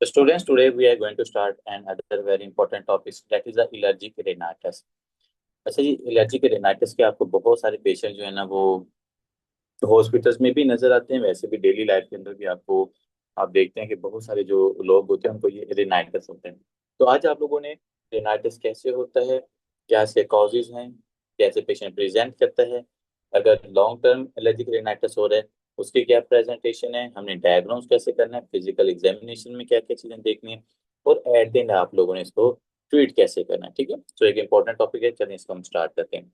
So students, today we are going to start another very important topic that is the allergic rhinitis. अच्छा जी, allergic rhinitis के आपको बहुत सारे patient जो है ना वो हॉस्पिटल्स में भी नजर आते हैं, वैसे भी डेली लाइफ के अंदर भी आपको आप देखते हैं कि बहुत सारे जो लोग होते हैं उनको ये rhinitis होते हैं। तो आज आप लोगों ने rhinitis कैसे होता है, क्या इसके कॉजेज हैं, कैसे पेशेंट प्रेजेंट करता है, अगर लॉन्ग टर्म एलर्जिक rhinitis हो रहा है उसकी क्या प्रेजेंटेशन है, हमने डायग्नोज कैसे करना है, फिजिकल एग्जामिनेशन में क्या क्या चीजें देखनी है, और एट द एंड आप लोगों ने इसको ट्रीट कैसे करना है। ठीक है, तो एक इंपॉर्टेंट टॉपिक है, चलिए इसको हम स्टार्ट करते हैं।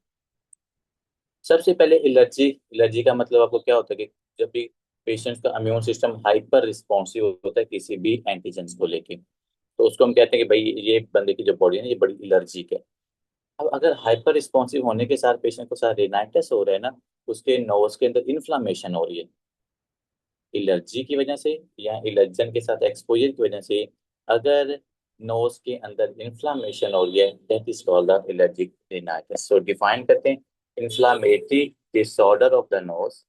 सबसे पहले एलर्जी, एलर्जी का मतलब आपको क्या होता है कि जब भी पेशेंट का इम्यून सिस्टम हाइपर रिस्पॉन्सिव होता है किसी भी एंटीजेंस को लेके, तो उसको हम कहते हैं कि भाई ये बंदे की जो बॉडी है ना ये बड़ी एलर्जिक है। अब अगर हाइपर रिस्पॉन्सिव होने के साथ पेशेंट को साथ रेनाइटिस हो रहा है ना, उसके नोज के अंदर इन्फ्लामेशन हो रही है एलर्जी की वजह से या एलर्जन के साथ एक्सपोजर की वजह से, अगर नोज के अंदर इन्फ्लामेशन हो रही है that is called the allergic rhinitis. So define करते हैं, inflammatory disorder of the nose,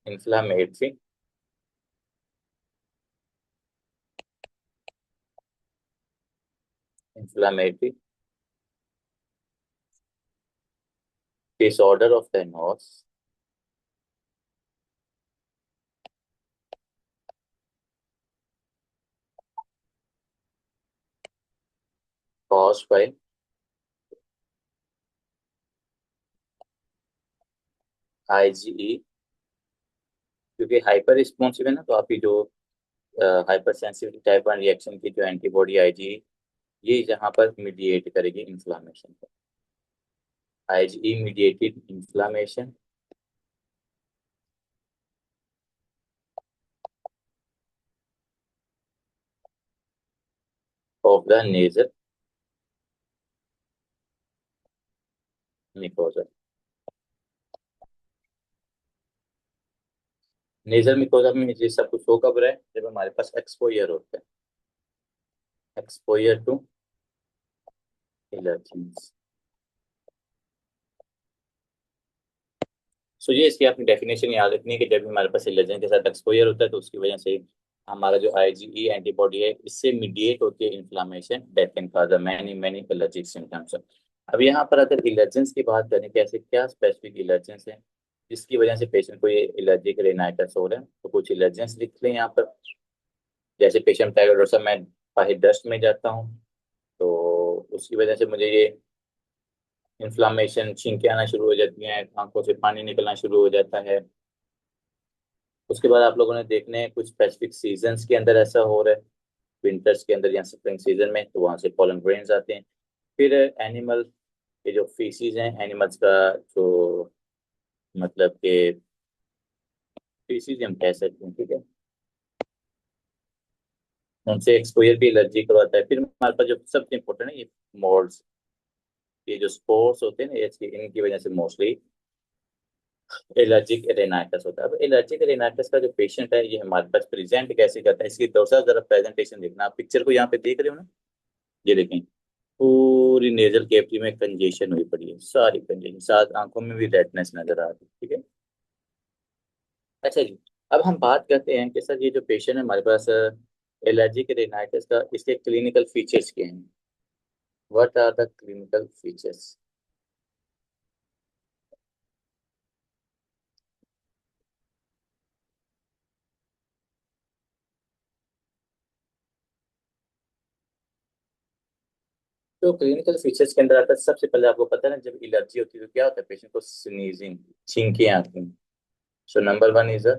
inflammatory inflammatory disorder of the nose caused by IgE। क्योंकि हाइपर रिस्पॉन्सिव है ना, तो आपकी जो हाइपर सेंसिटिव टाइप 1 रिएक्शन की जो एंटीबॉडी IgE ये यहाँ पर मीडिएट करेगी इन्फ्लामेशन को। IgE mediated inflammation of the nasal mucosa. Nasal mucosa में ये सब कुछ हो कब रहा है, जब हमारे पास एक्सपोजर होता है, एक्सपोजर टू एलर्जीज। सो ये इसकी आपकी डेफिनेशन याद रखनी है कि जब भी हमारे पास एलर्जन के साथ एक्सपोजर होता है तो उसकी वजह से हमारा जो IgE एंटीबॉडी है इससे मीडिएट होती है inflammation that can cause many many allergic symptoms. अब यहाँ पर अगर एलर्जेंस की बात करें कि ऐसे क्या स्पेसिफिक एलर्जेंस हैं जिसकी वजह से पेशेंट को ये एलर्जिक रेनाइटिस हो रहा है, तो कुछ एलर्जेंस लिख लें यहाँ पर। जैसे पेशेंट बताएगा डॉक्टर साहब मैं बाहर डस्ट में जाता हूँ तो उसकी वजह से मुझे ये इन्फ्लामेशन, छींकें आना शुरू हो जाती हैं, आंखों से पानी निकलना शुरू हो जाता है। उसके बाद आप लोगों ने देखने हैं कुछ स्पेसिफिक सीजन्स के अंदर ऐसा हो रहा है, विंटर्स के अंदर या स्प्रिंग सीजन में, तो वहां से पॉलन ग्रेन्स आते हैं। फिर एनिमल के जो फीसीज हैं एनिमल्स का, जो मतलब के फीसीज हम कह सकते हैं, ठीक है, उनसे एक्सपोजर भी एलर्जी करवाता है। फिर हमारे पास जो सबसे इम्पोर्टेंट है ये मोल्ड्स, ये जो स्पोर्स होते हैं ना इनकी वजह से मोस्टली एलर्जिक रेनाइटिस होता है। अब एलर्जिक रेनाइटिस का जो पेशेंट है ये हमारे पास प्रेजेंट कैसे करता है, इसकी दूसरा जरा प्रेजेंटेशन देखना। आप पिक्चर को यहाँ पे देख रहे हो ना, ये देखें, पूरी नेजल कैविटी में कंजेशन हुई पड़ी है, सारी कंजेशन, साथ आंखों में भी रेडनेस नजर आ रही है। ठीक है, अच्छा जी, अब हम बात करते हैं कि सर ये जो पेशेंट है हमारे पास एलर्जिक रेनाइटिस का, इसके क्लिनिकल फीचर्स क्या हैं, what are the clinical features. तो क्लिनिकल फीचर्स के अंदर आता है, सबसे पहले आपको पता है ना जब एलर्जी होती है तो क्या होता है, पेशेंट को स्नीजिंग, छींकें आती हैं। So number one is a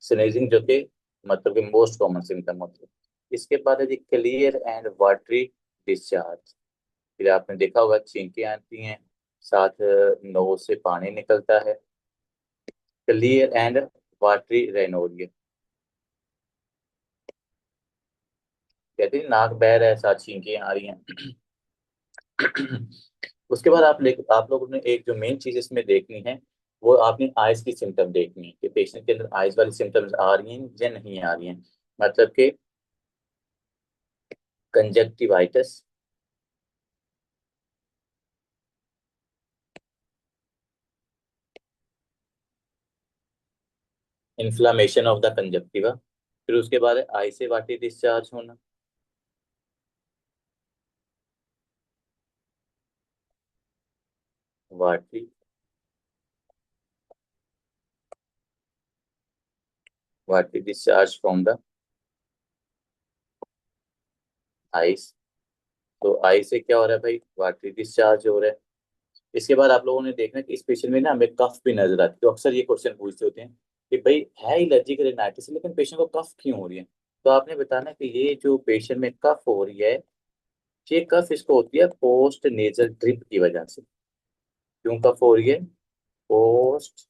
sneezing, जो कि मतलब कि मोस्ट कॉमन सिम्टम होती है। इसके बाद है जी क्लियर एंड वाटरी डिस्चार्ज। फिर आपने देखा होगा छींकें आती हैं, साथ नोज से पानी निकलता है, क्लियर एंड वाटरी रेनोरिया, कहते हैं नाक बह रहा है साथ छींकें आ रही हैं। उसके बाद आप लोगों ने एक जो मेन चीज इसमें देखनी है, वो आपने आइज की सिम्टम देखनी है कि पेशेंट के अंदर आइज वाली सिम्टम्स आ रही हैं या नहीं आ रही हैं। मतलब कि conjunctivitis, inflammation of the conjunctiva. फिर उसके बाद आई से वाटी डिस्चार्ज होना। वाटी, वाटी डिस्चार्ज फ्रॉम द आईस। तो आई से क्या हो रहा है भाई, वाटरी डिस्चार्ज हो रहा है। इसके बाद आप लोगों ने देखना कि इस पेशेंट में ना हमें कफ भी नजर आती है। तो अक्सर ये क्वेश्चन पूछते होते हैं कि भाई है एलर्जिक रेनाइटिस लेकिन पेशेंट को कफ क्यों हो रही है। तो आपने बताना कि ये जो पेशेंट में कफ हो रही है, ये कफ इसको होती है पोस्ट नेजल ड्रिप की वजह से। क्यों कफ हो रही है? पोस्ट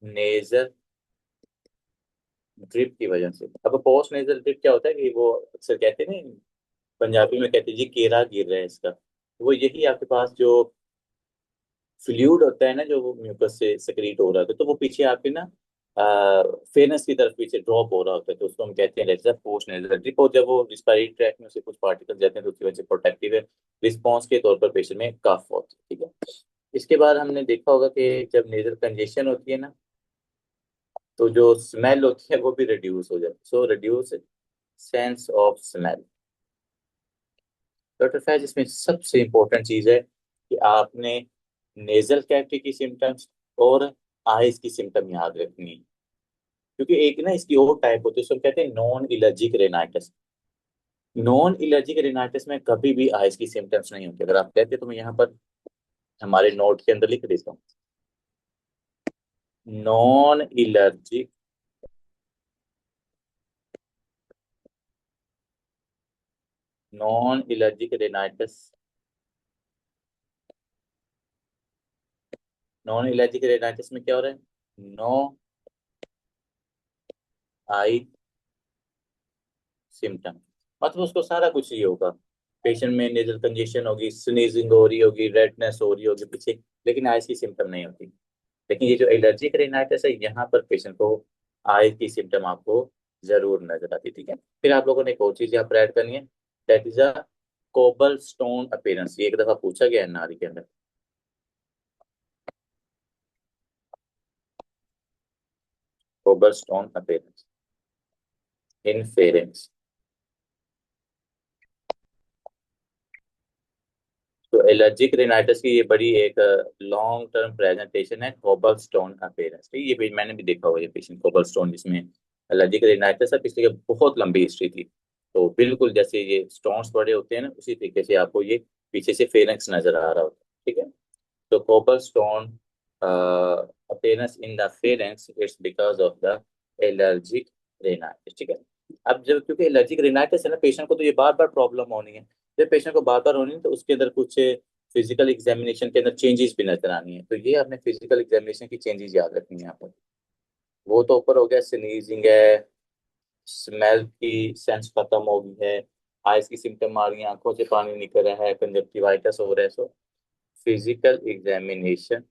नेजल ड्रिप की वजह से। अब पोस्ट नेजल ड्रिप क्या होता है कि वो अक्सर कहते हैं ना, पंजाबी में कहते हैं जी केरा गिर रहा है इसका, तो वो यही आपके पास जो फ्लूइड होता है ना, जो वो म्यूकस से सेक्रेट हो रहा होता है, तो वो पीछे आपके ना फेनस की तरफ पीछे ड्रॉप हो रहा होता है, तो उसको हम कहते हैं लेट्स पोस्ट नेजल ड्रिप। और जब वो रिस्पायरेटरी ट्रैक में से कुछ पार्टिकल जाते हैं तो उसकी वजह से प्रोटेक्टिव रिस्पॉन्स के तौर पर पेशेंट में कफ होता है। ठीक है। इसके बाद हमने देखा होगा कि जब नेजल कंजेशन होती है ना, तो जो स्मेल होती है वो भी रिड्यूस हो जाती है। So reduce sense of smell. Doctor Faiz इसमें सबसे इंपॉर्टेंट चीज है कि आपने नेजल कैविटी की सिम्टम्स और आइज की सिम्टम याद रखनी है। क्योंकि एक ना इसकी और टाइप होती है, उसको हम कहते हैं non allergic rhinitis. Non allergic rhinitis में कभी भी आइज की सिम्टम्स नहीं होती। अगर आप कहते हैं तो मैं यहाँ पर हमारे नोट के अंदर लिख देता हूँ। Non allergic, non allergic rhinitis, non allergic rhinitis में क्या हो रहा है? नो आई सिम्टम। मतलब उसको सारा कुछ ही होगा। पेशेंट में नेजल कंजेशन होगी, स्नीजिंग हो रही होगी, रेडनेस हो रही होगी पीछे, लेकिन आइज की सिम्टम नहीं होती। लेकिन ये जो एलर्जिक रेनाइटिस है, यहाँ पर पेशेंट को आइज की सिम्टम आपको जरूर नजर आती है। ठीक है। फिर आप लोगों ने एक और चीज यहाँ पर ऐड करनी है, that is a cobble stone appearance. ये एक दफा पूछा गया है नारी के अंदर। कोबल स्टोन अपीयरेंस इन फेरेंस। तो एलर्जिक रिनाइटिस की ये बड़ी एक लॉन्ग टर्म प्रेजेंटेशन है, कोबल स्टोन अपीयरेंस। ठीक है, ये मैंने भी देखा हुआ है ये पेशेंट कोबल स्टोन, जिसमें एलर्जिक रिनाइटिस है, पिछले के बहुत लंबी हिस्ट्री थी। तो बिल्कुल जैसे ये स्टोन्स बड़े होते हैं ना, उसी तरीके से आपको ये पीछे से फेरेंक्स नजर आ रहा होता है। ठीक है। तो cobble stone appearance in the pharynx, it's because of the allergic rhinitis. ठीक है। अब जब क्योंकि एलर्जिक रिनाइटिस है ना, पेशेंट को तो ये बार बार प्रॉब्लम होनी है। जब पेशेंट को बार बार होनी है तो उसके अंदर कुछ फिजिकल एग्जामिनेशन के अंदर चेंजेस भी नजर आनी है। तो ये आपने फिजिकल एग्जामिनेशन की चेंजेस याद रखनी है यहाँ पर। वो तो ऊपर हो गया, स्नीजिंग है, स्मेल की सेंस खत्म हो गई है, आइज की सिम्टम आ रही है, आंखों से पानी निकल रहा है, कंजक्टिवाइटिस हो रहा है। So physical examination,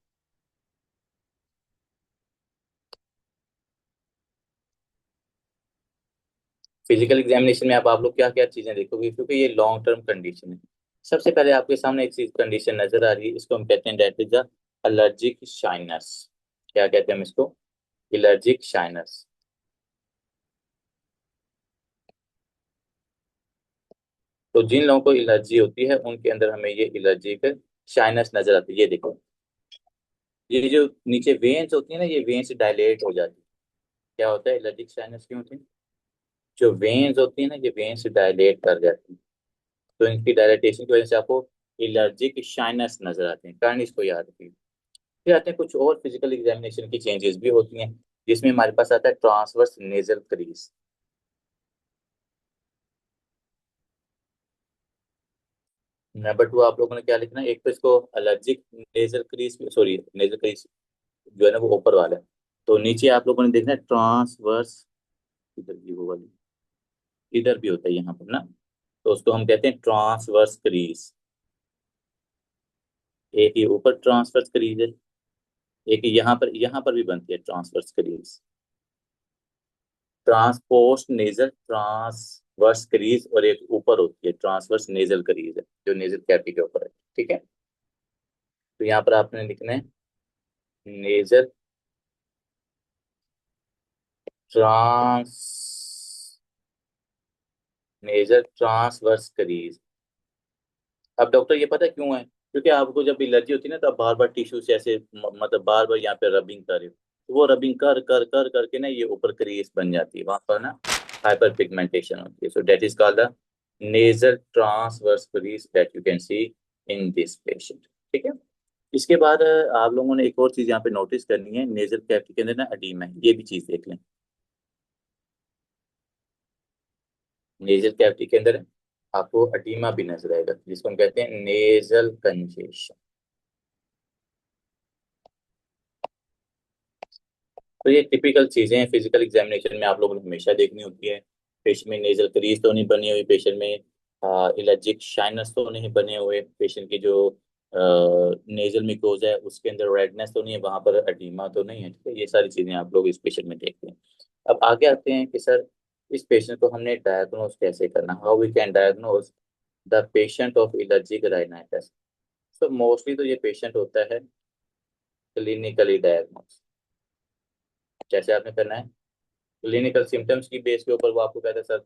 physical examination में आप लोग क्या क्या चीजें देखोगे, क्योंकि ये लॉन्ग टर्म कंडीशन है। सबसे पहले आपके सामने एक चीज कंडीशन नजर आ रही है, इसको हम कहते हैं दैट इज द एलर्जिक शाइनस। क्या कहते हैं हम इसको? एलर्जिक शाइनस। तो जिन लोगों को एलर्जी होती है उनके अंदर हमें ये एलर्जिक शाइनस नजर आती है। ये देखो, ये जो नीचे वेन्स होती है ना, ये वेन्स डायलेट हो जाती है। क्या होता है? एलर्जिक साइनस क्यों होती है? जो वेन्स होती है ना, ये वेन्स डायलेट कर जाती है। तो इनकी डायलेटेशन की वजह से आपको एलर्जिक शाइनस नजर आते हैं। कारण इसको याद रखिए। फिर आते हैं कुछ और फिजिकल एग्जामिनेशन की चेंजेस भी होती हैं, जिसमें हमारे पास आता है transverse nasal crease. Number two आप लोगों ने क्या लिखना है, एक तो इसको allergic nasal crease, sorry nasal crease जो है ना वो ऊपर वाला है। तो नीचे आप लोगों ने देखना है ट्रांसवर्स, इधर भी वो वाली, इधर भी होता है यहाँ पर ना, तो उसको हम कहते हैं ट्रांसवर्स क्रीज। एक ये ऊपर ट्रांसवर्स क्रीज है, एक यहाँ पर भी बनती है ट्रांसवर्स क्रीज। ट्रांसपोस्ट नेजल ट्रांसवर्स क्रीज, और एक ऊपर होती है ट्रांसवर्स नेजल क्रीज है, जो नेजल कैविटी के ऊपर है। ठीक है। तो यहाँ पर आपने लिखना है नेजल ट्रांस नेजर ट्रांसवर्स क्रीज। अब डॉक्टर ये पता क्यों है? क्योंकि आपको जब एलर्जी होती है ना, तो आप बार बार टिश्यू से ऐसे मतलब बार बार यहाँ पे रबिंग कर रहे हो, तो वो रबिंग कर कर कर करके ना ये ऊपर क्रीज बन जाती है, वहां पर ना हाइपर पिगमेंटेशन होती है। So that is called the nasal transverse crease that you can C in this patient. ठीक है। इसके बाद आप लोगों ने एक और चीज यहाँ पे नोटिस करनी है, नेजल कैविटी के अंदर ना एडीमा है, ये भी चीज देख लें। नेजल कैविटी के अंदर आपको एडीमा भी नजर आएगा, जिसको हम कहते हैं नेजल कंजेशन। तो ये टिपिकल चीजें हैं, फिजिकल एग्जामिनेशन में आप लोगों ने हमेशा देखनी होती है। पेशेंट में नेजल क्रीज तो नहीं बनी हुई, पेशेंट में इलर्जिक शाइनस तो नहीं बने हुए, पेशेंट की जो नेजल मिकोजा है उसके अंदर रेडनेस तो नहीं है, वहां पर एडिमा तो नहीं है। ठीक है, ये सारी चीजें आप लोग इस पेशेंट में देखते हैं। अब आगे आते हैं कि सर इस पेशेंट को हमने डायग्नोज कैसे करना, how we can diagnose the patient of allergic rhinitis. So mostly तो ये पेशेंट होता है क्लिनिकली डायग्नोज। कैसे आपने करना है? क्लिनिकल सिम्टम्स की बेस के ऊपर वो आपको कहता है सर,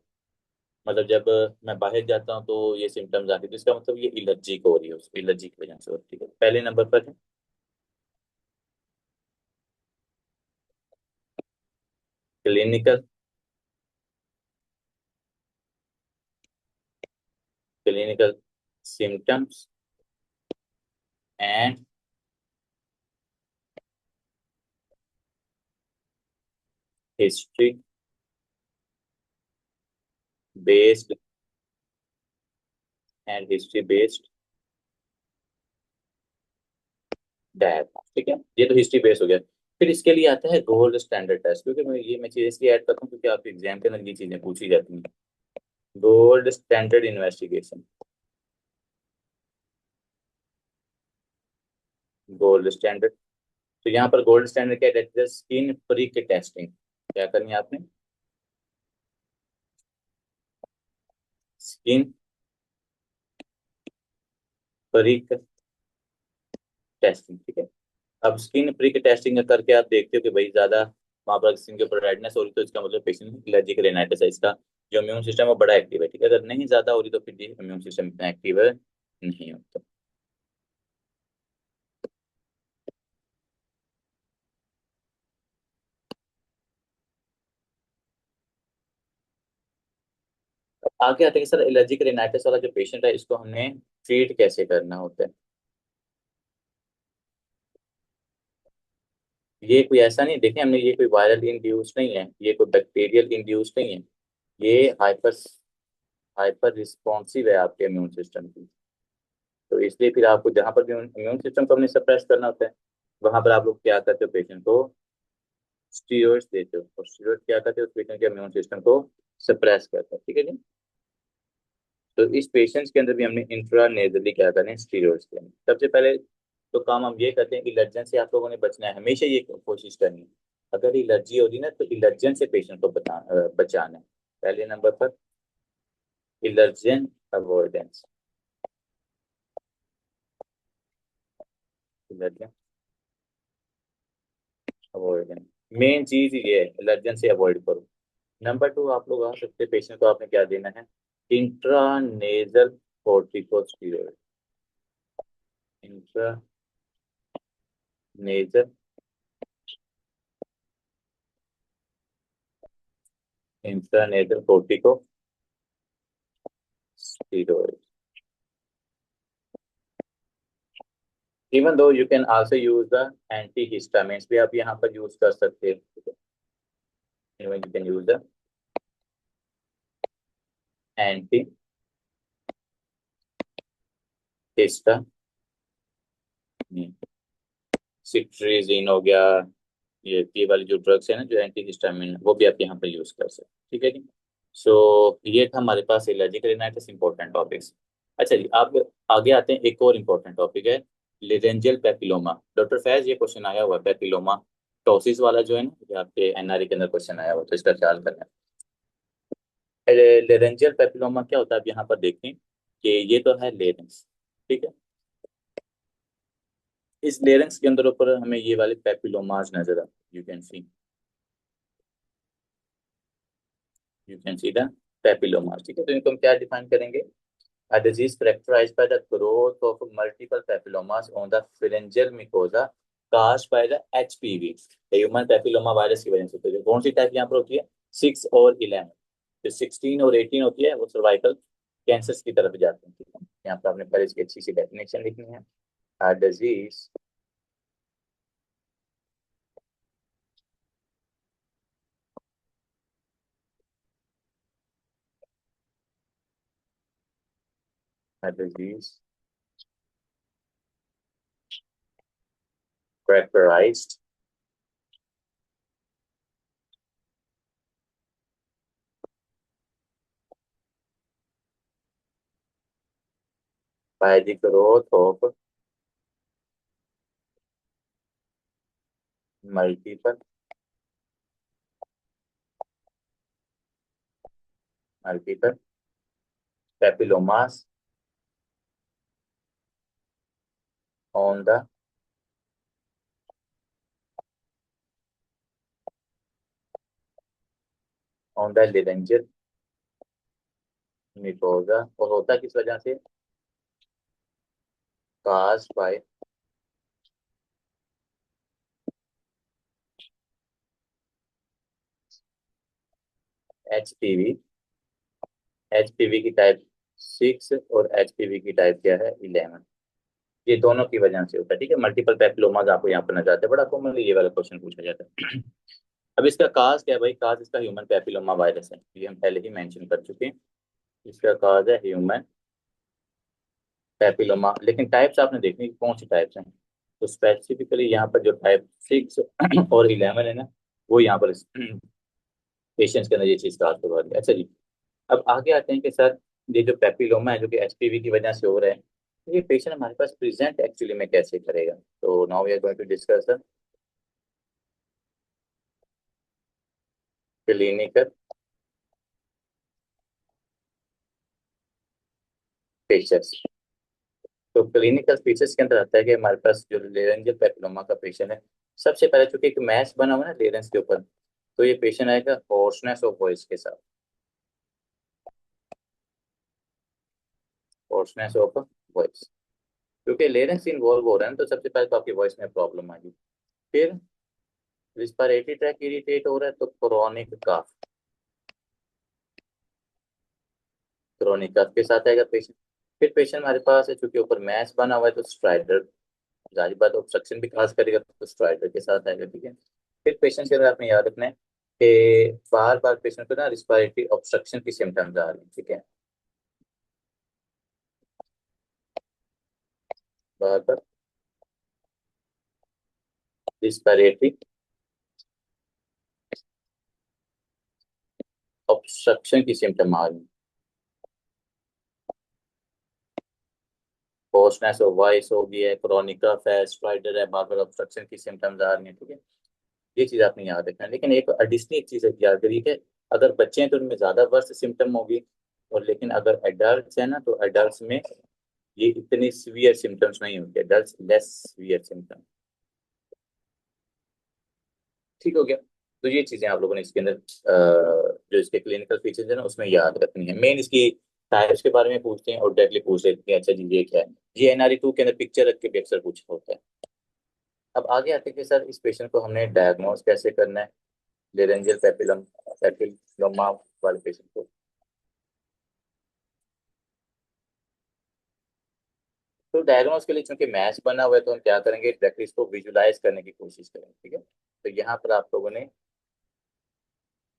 मतलब जब मैं बाहर जाता हूँ तो ये सिम्टम्स आते हैं, तो इसका मतलब ये एलर्जी को हो रही है, उस एलर्जी की वजह से हो रही है। पहले नंबर पर है clinical clinical symptoms and history based history based diagnose. ठीक है, ये तो हिस्ट्री बेस्ड हो गया। फिर इसके लिए आता है गोल्ड स्टैंडर्ड टेस्ट, क्योंकि मैं चीज़ इसलिए ऐड करता हूँ क्योंकि आपके एग्जाम के अंदर ये चीज़ें पूछी जाती हैं। Gold standard investigation, gold standard. तो यहाँ पर गोल्ड स्टैंडर्ड क्या है? Skin prick testing. क्या करनी है आपने? Skin prick testing. ठीक है। अब स्किन प्रिक टेस्टिंग करके आप देखते हो कि भाई ज्यादा वहां पर स्किन के ऊपर रेडनेस हो रही, तो इसका मतलब पेशेंट एलर्जिक रेनाइटिस है, इसका जो इम्यून सिस्टम है वो बड़ा एक्टिव है। ठीक है, अगर नहीं ज्यादा हो रही तो फिर इम्यून सिस्टम इतना एक्टिव है नहीं होता। आगे आते हैं कि सर एलर्जिक रेनाइटिस वाला जो पेशेंट है इसको हमने ट्रीट कैसे करना होता है। ये कोई ऐसा नहीं देखें हमने, ये कोई वायरल इंड्यूस नहीं है, ये कोई बैक्टीरियल इंड्यूस नहीं है, ये हाइपर हाइपर रिस्पॉन्सिव है आपके इम्यून सिस्टम की। तो इसलिए फिर आपको जहां पर भी इम्यून सिस्टम को हमने सप्रेस करना होता है, वहां पर आप लोग क्या करते हो, पेशेंट को स्टीरॉइड्स देते हो, और स्टीरॉइड क्या करते हो, उस पेशेंट के इम्यून सिस्टम को सप्रेस करते हैं। ठीक है जी। तो इस पेशेंट्स के अंदर भी हमने इंट्रानेजली क्या करना है, स्टीरॉइड्स देना है। सबसे पहले तो काम हम ये करते हैं, इलर्जन से आप लोगों ने बचना है, हमेशा ये कोशिश करनी है। अगर एलर्जी हो रही है ना, तो इलर्जन से पेशेंट को बचाना है। पहले नंबर पर इलर्जन अवॉइडेंस, इलर्जन अवॉइडेंस मेन चीज ये है, एलर्जन से अवॉइड करो। नंबर टू, आप लोग आ सकते हैं, पेशेंट को आपने क्या देना है, intranasal corticosteroid. Intranasal intranasal corticosteroid. Even though you can also use the anti histamines भी आप यहाँ पर यूज कर सकते हैं। Even you can use the anti histamine, cetirizine हो गया, ये वाली जो ड्रग्स है ना जो एंटी हिस्टामिन, वो भी आप यहाँ पर यूज कर सकते हैं। ठीक है जी। सो ये था हमारे पास एलर्जिक रिनाइटिस इंपॉर्टेंट टॉपिक्स। अच्छा जी, आप आगे आते हैं, एक और इम्पोर्टेंट टॉपिक है लिरेंजियल पेपिलोमा। डॉक्टर फैज ये क्वेश्चन आया हुआ है पेपिलोमा टोसिस वाला जो है ना, ये आपके एनआरई के अंदर क्वेश्चन आया हुआ, तो इसका ख्याल करना है। लेरेंजियल पेपिलोमा क्या होता है, आप यहाँ पर देखें कि ये तो है लेरेंस। ठीक है, इस लेरेंस के अंदर ऊपर हमें ये वाले पेपिलोमाज नजर आते, you can see. You can see the papillomas. ठीक है, तो इनको हम क्या डिफाइन करेंगे? A disease characterized by the growth of multiple papillomas on the pharyngeal mucosa caused by the HPV, human papilloma virus की वजह से। तो कौन सी टाइप यहाँ पर होती है? 6 और 11। जो 16 और 18 होती है वो सर्वाइकल कैंसर की तरफ जाते हैं। ठीक है, यहाँ पर आपने पहले इसकी अच्छी सी डेफिनेशन लिखनी है। A disease a disease characterized by the growth of multiple multiple papillomas on the laryngeal mucosa। और होता किस वजह से? caused by HPV। HPV की टाइप 6 और HPV की टाइप क्या है? 11। ये दोनों की वजह से होता है। ठीक है, मल्टीपल पेपिलोमाज आपको यहाँ पर नजर आते हैं। बड़ा कॉमन ये वाला क्वेश्चन पूछा जाता है। अब इसका काज क्या है भाई? काज इसका ह्यूमन पेपिलोमा वायरस है, ये हम पहले ही मेंशन कर चुके हैं। इसका काज है ह्यूमन पेपिलोमा। लेकिन टाइप्स आपने देखनी कि कौन सी टाइप्स हैं। तो स्पेसिफिकली यहाँ पर जो टाइप 6 और 11 है ना, वो यहाँ पर पेशेंट्स के अंदर ये चीज काज करवा दी। अच्छा जी, अब आगे आते हैं कि सर ये जो पेपिलोमा है जो कि एचपीवी की वजह से हो रहा है, तो ये पेशेंट हमारे पास प्रेजेंट एक्चुअली में कैसे करेगा? तो now we are going to discuss the clinical features. तो क्लिनिकल फीचर्स के अंदर आता है कि हमारे पास जो लेरेंजियल पेपिलोमा का पेशेंट है, सबसे पहले चूंकि एक मैश बना हुआ है ना लेरेंस के ऊपर, तो ये पेशेंट आएगा होर्सनेस ऑफ वॉइस के साथ। होर्सनेस ऑफ वॉइस, क्योंकि लेरेंस इन्वॉल्व हो रहा है ना, तो सबसे पहले तो आपकी वॉइस में प्रॉब्लम आएगी। फिर रिस्पिरेटरी ट्रैक इरिटेट हो रहा है तो क्रोनिक कफ, क्रोनिक कफ के साथ आएगा पेशेंट। फिर पेशेंट हमारे पास है चूंकि ऊपर मैश बना हुआ है तो स्ट्राइडर, जाहिर बात ऑब्स्ट्रक्शन भी खास करेगा तो स्ट्राइडर के साथ आएगा। ठीक है, फिर पेशेंट के अंदर आपने याद रखना है कि बार बार पेशेंट को ना रिस्पिरेटरी ऑब्स्ट्रक्शन की सिम्टम्स आ रही हैं। ठीक है, बार बार रिस्पिरेटरी ऑब्स्ट्रक्शन की सिम्टम आ रही है। होर्सनेस ऑफ वॉइस हो गई है, क्रोनिक कफ है, स्ट्राइडर है, बार बार ऑब्स्ट्रक्शन की सिम्टम्स आ रही हैं। ठीक है, ये चीज आपने याद रखना है। लेकिन एक एडिशनल एक चीज है याद करिए कि अगर बच्चे हैं तो उनमें ज्यादा वर्स्ट सिम्टम होगी, और लेकिन अगर एडल्ट है ना तो एडल्ट में ये इतनी सीवियर सिम्टम्स नहीं होते, एडल्ट लेस सीवियर सिम्टम। ठीक हो गया? तो ये चीजें आप लोगों ने इसके अंदर जो इसके क्लिनिकल फीचर्स है ना उसमें याद रखनी है। मेन इसकी टाइप्स के बारे में पूछते हैं और डायरेक्टली पूछ लेते हैं अच्छा जी ये क्या है। ये एनआरई 2 के अंदर पिक्चर रख के भी अक्सर पूछा होता है। अब आगे आते हैं कि सर इस पेशेंट को हमने डायग्नोज कैसे करना है, लेरेंजियल पेपिलोमा वाले पेशेंट को। तो डायग्नोज के लिए चूंकि मैच बना हुआ है तो हम क्या करेंगे, डायरेक्टली इसको विजुलाइज करने की कोशिश करेंगे। ठीक है, तो यहाँ पर आप लोगों ने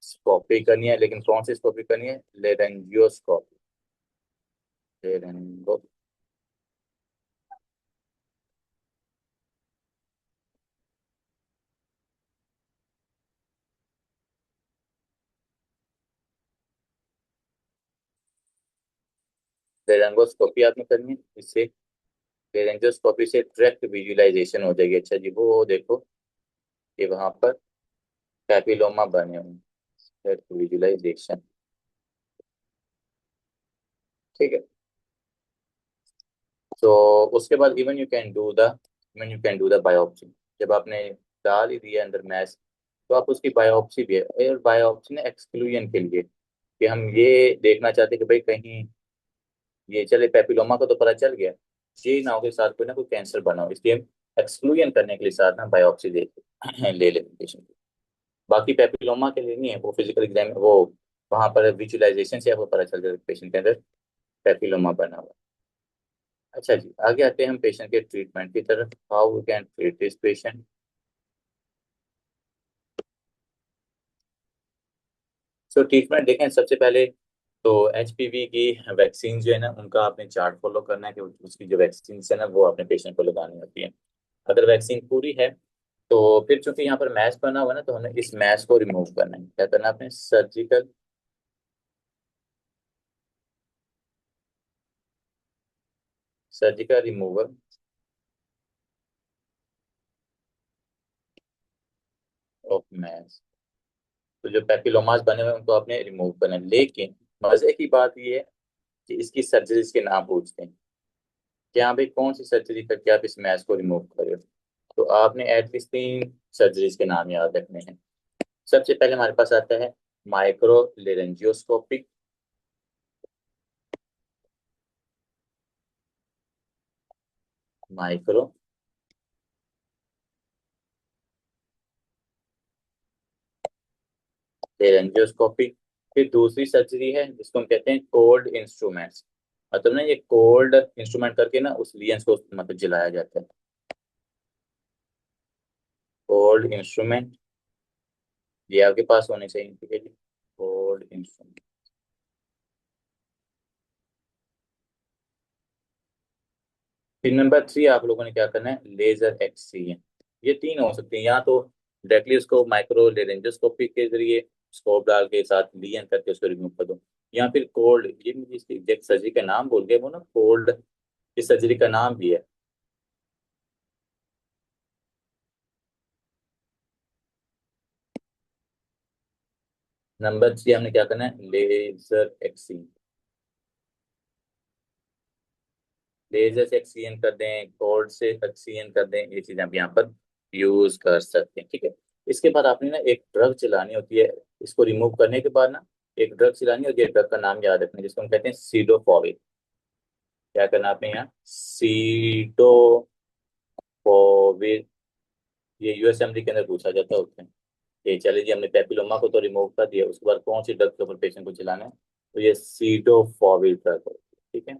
स्कोपी करनी है, लेकिन कौन सी स्कोपी करनी है? लेरेंजियोस्कोपी। लेरेंगो लेरेंगोस्कोपी आपने करनी है। इससे लेरेंजियोस्कोपी से डायरेक्ट विजुलाइजेशन हो जाएगी। अच्छा जी, वो देखो कि वहां पर पैपिलोमा बने हुए हैं, डायरेक्ट विजुलाइजेशन। ठीक है, तो उसके बाद even you can do the biopsy. जब आपने डाल ही दिया अंदर मैस, तो आप उसकी बायोप्सी भी है, और बायोप्सी ने एक्सक्लूजन के लिए कि हम ये देखना चाहते कि भाई कहीं ये चले पेपिलोमा को तो पता चल गया, ये ना हो के साथ कोई ना कोई कैंसर बना हो, इसलिए हम एक्सक्लूजन करने के लिए साथ ना बायोप्सी दे ले लेते पेशेंट की। बाकी पेपिलोमा के लिए नहीं है, वो फिजिकल एग्जाम वो वहां पर विजुअलाइजेशन से आपको पता चल जाता है पेशेंट के अंदर पेपिलोमा बना हुआ है। अच्छा जी, आगे आते हैं हम पेशेंट के ट्रीटमेंट की तरफ। How we can treat this patient. So treatment देखें सबसे पहले तो एचपीवी की वैक्सीन जो है ना उनका आपने चार्ट फॉलो करना है कि उसकी जो वैक्सीन है ना वो अपने पेशेंट को लगानी होती है। अगर वैक्सीन पूरी है तो फिर चूंकि यहाँ पर मैच बना हुआ है ना, तो हमें इस मैच को रिमूव करना है। क्या करना है आपने? Surgical removal of match. तो जो पैपिलोमास बने हुए हैं उनको आपने रिमूव करना है, लेकिन मजे की बात ये है कि इसकी सर्जरीज के नाम पूछते हैं कि हाँ भाई कौन सी सर्जरी करके आप इस मैच को रिमूव कर रहे हो। तो आपने एटलीस्ट 3 सर्जरीज के नाम याद रखने हैं। सबसे पहले हमारे पास आता है माइक्रो लेरेंजियोस्कोपी। माइक्रो लेरेंजियोस्कोपी। फिर दूसरी सर्जरी है जिसको हम कहते हैं कोल्ड इंस्ट्रूमेंट्स। मतलब ना ये कोल्ड इंस्ट्रूमेंट करके ना उस लियंस को मतलब जलाया जाता है। कोल्ड इंस्ट्रूमेंट ये आपके पास होने चाहिए, ठीक है जी। Cold instrument. फिर नंबर 3 आप लोगों ने क्या करना है? Laser excision. ये 3 हो सकते हैं, या तो डायरेक्टली उसको माइक्रो लेरेंजोस्कोपी के जरिए स्कोप डाल के साथ लियन करके उसको रिमूव कर दो, या फिर कोल्ड, ये मुझे इसकी एग्जैक्ट सर्जरी का नाम बोल गया वो ना, कोल्ड इस सर्जरी का नाम भी है। नंबर 3 हमने क्या करना है? लेजर एक्ससीएन। लेजर से एक्ससीएन कर दें, कोल्ड से एक्ससीएन कर दें, ये चीज़ आप यहाँ पर यूज कर सकते हैं, ठीक है। इसके बाद आपने ना एक ड्रग चलानी होती है, इसको रिमूव करने के बाद ना एक ड्रग चलानी होती है। ड्रग का नाम याद रखना है जिसको हम कहते हैं सीडोफोविल। क्या करना आपने यहाँ? सीडोफोविल। ये यूएसएमडी के अंदर पूछा जाता है। ये चलिए जी, हमने पेपिलोमा को तो रिमूव कर दिया, उसके बाद कौन सी ड्रग के ऊपर पेशेंट को चलाना है? तो ये सीडोफोविल ड्रग है, ठीक है।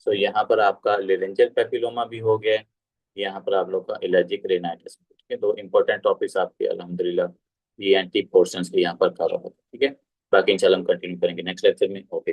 सो यहाँ पर आपका लेरेंजियल पेपिलोमा भी हो गया है, यहाँ पर आप लोग का एलर्जिक रेनाइटिस, ठीक है। दो इंपॉर्टेंट टॉपिक्स आपके अल्हम्दुलिल्लाह ये एंटी पोर्शन के यहाँ पर कवर होते हैं, ठीक है। बाकी इंशाल्लाह हम कंटिन्यू करेंगे नेक्स्ट लेक्चर में। ओके।